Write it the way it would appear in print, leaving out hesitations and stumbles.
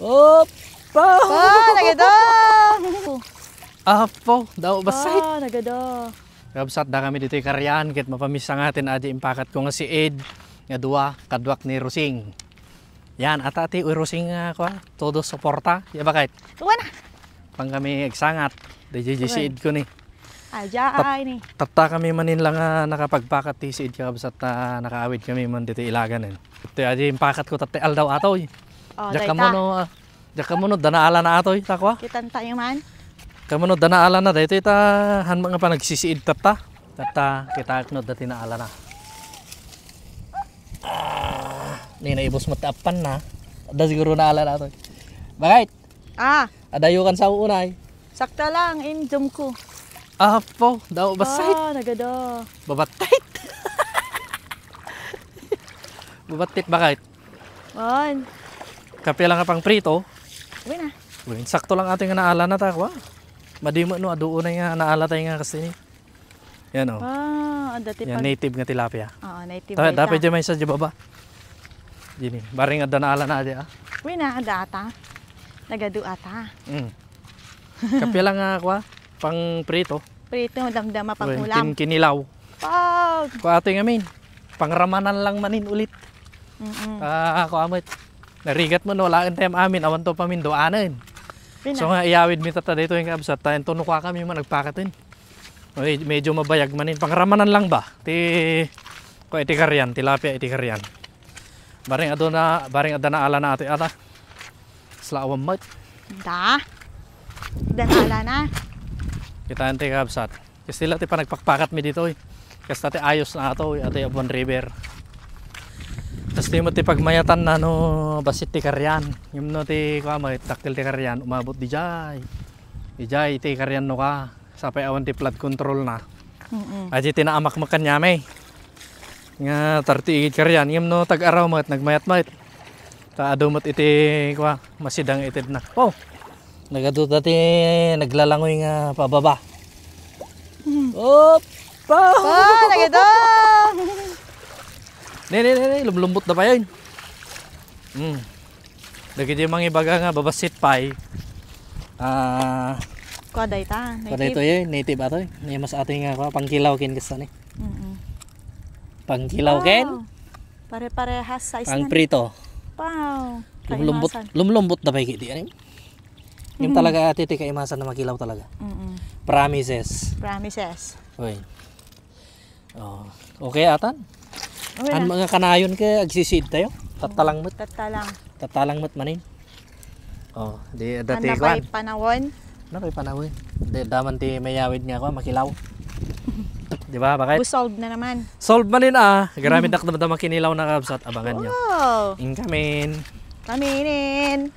Opa! Nagado! Apo, daw basay. Nagado. Kabsat da kami dito karyan kit mapamisa ngatin aji impakat ko nga si Ed nga duwa kadwak ni Rosing. Yan atati Rosing ko todo suporta. Ya bakit? Tuwa na. Pang kami egsangat. DJ si Ed ko ni. Ajay ni. Tata kami manin lang nakapagpakat ti si Ed kabsat nakaawid kami man dito ilagan. Ito aji impakat ko tate aldaw atoy. Jak kamo no danaala na atoy takwa. Kitanta yung man. Kamunod na naala na dito ita han mga pa nagsisiid tata kita knod dati naala na. Ni naibos matapan na. Ada siguro naala na to. Bakit? Adayukan sa unay. Sakta lang in zoom ko. Apo, daw basay. Nagado. Babatit. Babatit bakit? On. Kape lang ka pang prito. Uwi na. Sakto lang ating naala na takwa. Madimo no aduo na nga naala tayo nga kasi ni. Yan oh. Dati yan native nga tilapia. Native. Dapat dyan may sa baba. Dini, baring ada naala na adi Uwi na, ata. Nagado ata. Kape lang ako pang prito. Prito, damdama pang ulam. Kinilaw. Pag. Ko ating amin. Pangramanan lang manin ulit. Ako amit. Narigat mo no, lain tayong amin. Awan to pamin doanan. So nga iyawid mi tata dito yung kabsat tayo tunukwa kami man nagpakatin. Medyo mabayag manin pangramanan lang ba? Ko iti karyan, tilapia iti karyan. Baring adana ala na ati ata. Slawam mat. Ala na. Kita ante kabsat. Kasi sila ti panagpakpakat mi dito. Kasi tati ayos na ato ati Abuan River. Tapos di mo ti pagmayatan na no basit ti karyan. Yung no ti kamay taktil ti karyan umabot di jay. Di jay ti karyan no ka. Sapay awan ti flood control na. Aji tinaamak makanyamay. Nga 30 karyan. Yung no tag-araw mat nagmayat-mayat. Taado mat iti kwa masidang itid na. Oh. Nagaduta ti naglalangoy nga pababa. Opa! Nagado! Ne, lumlumbot na pa yun. Dagi di mga ibaga nga babasit pay. Kuaday ta. Kuaday to yun, native ato yun. May mas ating pangkilaw kin kasta ni. Pangkilaw kin? Pare-parehas size pang prito. Wow. Lumlumbot na pa yun. Yung talaga ati kaimasan na makilaw talaga. Promises. Uy. Okay atan? An mga kanayon ka agsisid tayo. Tatalangmot manin. Di dati ko. Ano panawon? Ano panawon? Di daman ti mayawid nga ko makilaw. Di ba? Bakit? Solve na naman. Solve manin Garamit na kinilaw na kabsat abangan nyo. Wow. Incoming. Kaminin.